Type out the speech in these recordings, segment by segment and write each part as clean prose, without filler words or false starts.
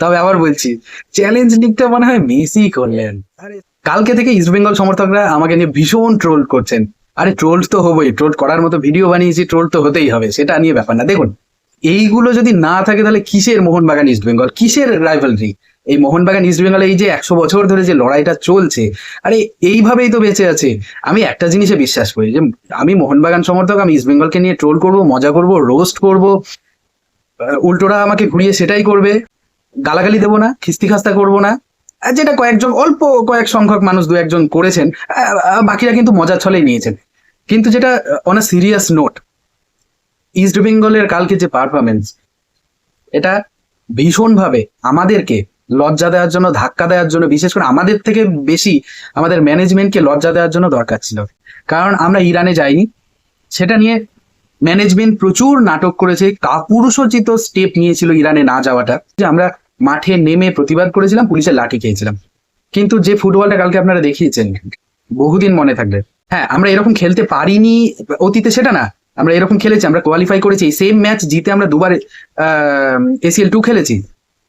তবে আবার বলছি, চ্যালেঞ্জ লিগটা মনে হয় মেসি করলেন। আরে কালকে থেকে ইস্ট বেঙ্গল সমর্থকরা আমাকে নিয়ে ভীষণ ট্রোল করছেন। আরে ট্রোল তো হবোই, ট্রোল করার মতো ভিডিও বানিয়েছি, ট্রোল তো হতেই হবে, সেটা নিয়ে ব্যাপার না। দেখুন, এইগুলো যদি না থাকে তাহলে কিসের মোহনবাগান ইস্ট বেঙ্গল, কিসের রাইভালরি? এই মোহনবাগান ইস্ট বেঙ্গল এই যে 100 বছর ধরে যে লড়াইটা চলছে, আরে এইভাবেই তো বেঁচে আছে। আমি একটা জিনিসে বিশ্বাস করি যে আমি মোহনবাগান সমর্থক, আমি ইস্ট বেঙ্গলকে নিয়ে ট্রোল করব, মজা করব, রোস্ট করব, উল্টোরা আমাকে ঘুরিয়ে সেটাই করবে। গালাগালি দেবো না, খিস্তি খাস্তা করবো না। আর যেটা কয়েকজন অল্প কয়েক সংখ্যক মানুষ দু একজন করেছেন, বাকিরা কিন্তু মজার ছলেই নিয়েছেন। কিন্তু যেটা on a serious note, east বেঙ্গলের কালকে যে পারফরমেন্স, এটা ভীষণভাবে আমাদেরকে লজ্জা দেওয়ার জন্য, ধাক্কা দেওয়ার জন্য, বিশেষ করে আমাদের থেকে বেশি আমাদের ম্যানেজমেন্টকে লজ্জা দেওয়ার জন্য দরকার ছিল। কারণ আমরা ইরানে যাইনি, সেটা নিয়ে ম্যানেজমেন্ট প্রচুর নাটক করেছে, কাপুরুষোচিত স্টেপ নিয়েছিল ইরানে না যাওয়াটা। যে আমরা মাঠে নেমে প্রতিবাদ করেছিলাম, পুলিশের লাঠি খেয়েছিলাম। কিন্তু যে ফুটবলটা কালকে আপনারা দেখিয়েছেন, বহুদিন মনে থাকবে। হ্যাঁ, আমরা এরকম খেলতে পারিনি অতীতে, সেটা না, আমরা এরকম খেলেছি, আমরা কোয়ালিফাই করেছি, সেম ম্যাচ জিতে আমরা দুবার ACL2 খেলেছি,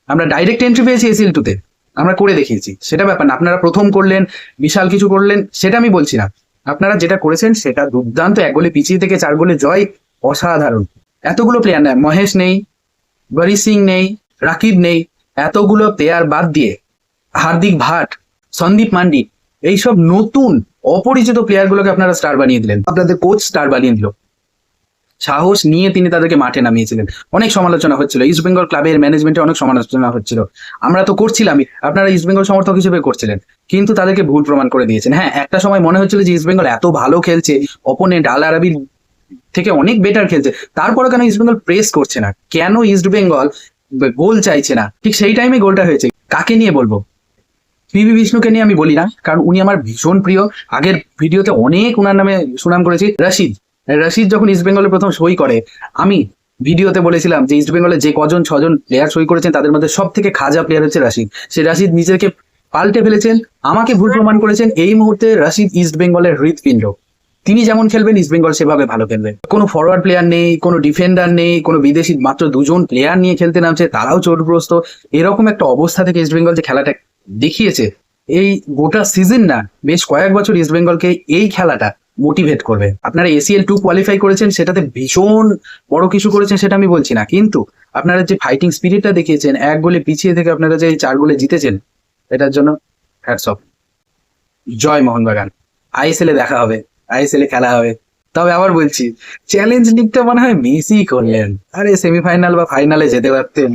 আমরা ডাইরেক্ট এন্ট্রি পেয়েছি ACL2 তে, আমরা করে দেখিয়েছি। সেটা ব্যাপার না আপনারা প্রথম করলেন, বিশাল কিছু করলেন, সেটা আমি বলছি না। আপনারা যেটা করেছেন সেটা দুর্দান্ত, 1 গোলে পিছিয়ে থেকে 4 গোলে জয়, অসাধারণ। এতগুলো প্লেয়ার নেই, মহেশ নেই, বরি সিং নেই, রাকিব নেই, এতগুলো প্লেয়ার বাদ দিয়ে হার্দিক ভাট, সন্দীপ মান্ডি, এইসব নতুন অপরিচিত প্লেয়ার গুলোকে আপনারা স্টার বানিয়ে দিলেন, আপনাদের কোচ স্টার বানিয়ে দিল। সাহস নিয়ে তিনি তাদেরকে মাঠে নামিয়েছিলেন। অনেক সমালোচনা হচ্ছিল, ইস্ট বেঙ্গল ক্লাবের ম্যানেজমেন্টে অনেক সমালোচনা হচ্ছিল, আমরা তো করছিলামই, আপনারা ইস্ট বেঙ্গল সমর্থক হিসেবে করছিলেন, কিন্তু তাদেরকে ভুল প্রমাণ করে দিয়েছেন। হ্যাঁ, একটা সময় মনে হচ্ছিল যে ইস্ট বেঙ্গল এত ভালো খেলছে, অপোনেন্ট আল আরাবির থেকে অনেক বেটার খেলছে, তারপরে কেন ইস্ট বেঙ্গল প্রেস করছে না, কেন ইস্ট বেঙ্গল গোল চাইছে না? ঠিক সেই টাইমে গোলটা হয়েছে। কাকে নিয়ে বলবো? পিভি বিষ্ণুকে নিয়ে আমি বলি না, কারণ উনি আমার ভীষণ প্রিয়। আগের ভিডিওতে অনেক উনার নামে সুনাম করেছি। রশিদ, রশিদ যখন ইস্ট বেঙ্গলে প্রথম সই করে, আমি ভিডিওতে বলেছিলাম যে ইস্ট বেঙ্গলে যে কজন 6জন প্লেয়ার সই করেছেন তাদের মধ্যে সব থেকে খাজা প্লেয়ার হচ্ছে রশিদ। সে রশিদ নিজেকে পাল্টে ফেলেছেন, আমাকে ভুল প্রমাণ করেছেন। এই মুহূর্তে রশিদ ইস্ট বেঙ্গলের হৃৎপিণ্ড। তিনি যেমন খেলবেন ইস্ট বেঙ্গল সেভাবে ভালো খেলবে। কোনো ফরওয়ার্ড প্লেয়ার নেই, কোনো ডিফেন্ডার নেই, কোনো বিদেশি, মাত্র 2জন প্লেয়ার নিয়ে খেলতে নামছে, তারাও চোটগ্রস্ত। এরকম একটা অবস্থা থেকে ইস্ট বেঙ্গল যে খেলাটা দেখিয়েছে, এই গোটা সিজন না, বেশ কয়েক বছর ইস্ট বেঙ্গলকে এই খেলাটা মোটিভেট করবে। আপনারা ACL2 কোয়ালিফাই করেছেন, সেটাতে ভীষণ বড় কিছু করেছেন সেটা আমি বলছি না, কিন্তু আপনারা যে ফাইটিং স্পিরিটটা দেখিয়েছেন, 1 গোলে পিছিয়ে থেকে আপনারা যে 4 গোলে জিতেছেন, এটার জন্য হ্যাটস অফ। জয় মোহনবাগান। ISL এ দেখা হবে, ISL এ খেলা হবে। তবে আবার বলছি, চ্যালেঞ্জ লিগটা মনে হয় মেসি করলেন। আরে সেমিফাইনাল বা ফাইনালে যেতে পারতেন।